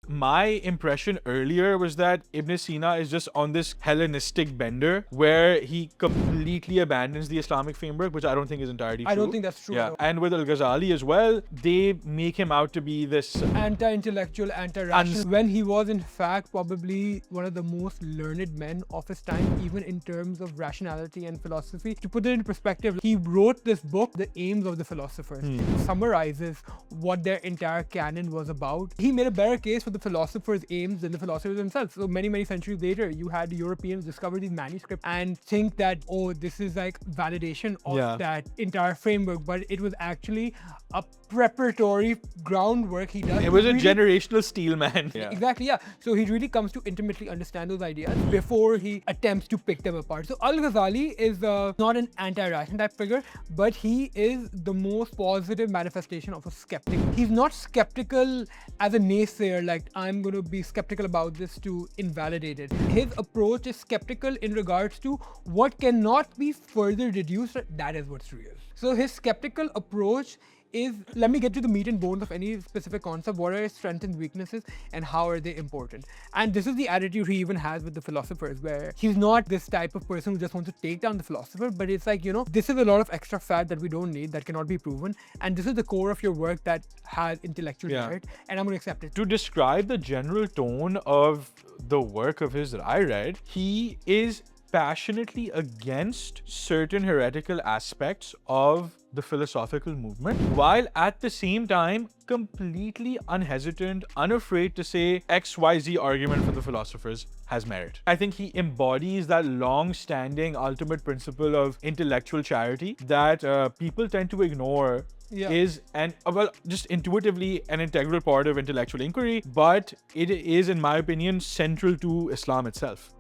My impression earlier was that Ibn Sina is just on this Hellenistic bender where he completely abandons the Islamic framework, which I don't think is entirely true. I don't think that's true. Yeah, and with Al Ghazali as well, they make him out to be this Anti-intellectual, anti-rational, when he was in fact probably one of the most learned men of his time, even in terms of rationality and philosophy. To put it in perspective, he wrote this book, The Aims of the Philosophers, summarizes what their entire canon was about. He made a better case for the philosophers' aims than the philosophers themselves. So many centuries later, you had Europeans discover these manuscripts and think that, oh, this is like validation of that entire framework, but it was actually a preparatory groundwork he does. It was a generational steel man. Exactly, yeah. So he really comes to intimately understand those ideas before he attempts to pick them apart. So Al Ghazali is not an anti-rational type figure, but he is the most positive manifestation of a skeptic. He's not skeptical as a naysayer, like I'm going to be skeptical about this to invalidate it. His approach is skeptical in regards to what cannot be further deduced, that is what's real. So his skeptical approach is, let me get to the meat and bones of any specific concept. What are its strengths and weaknesses and how are they important? And this is the attitude he even has with the philosophers, where he's not this type of person who just wants to take down the philosopher, but it's like, this is a lot of extra fat that we don't need, that cannot be proven. And this is the core of your work that has intellectual merit, and I'm going to accept it. To describe the general tone of the work of his that I read, he is passionately against certain heretical aspects of the philosophical movement, while at the same time completely unhesitant, unafraid to say XYZ argument for the philosophers has merit. I think he embodies that long-standing ultimate principle of intellectual charity that people tend to ignore. Is just intuitively an integral part of intellectual inquiry, but it is, in my opinion, central to Islam itself.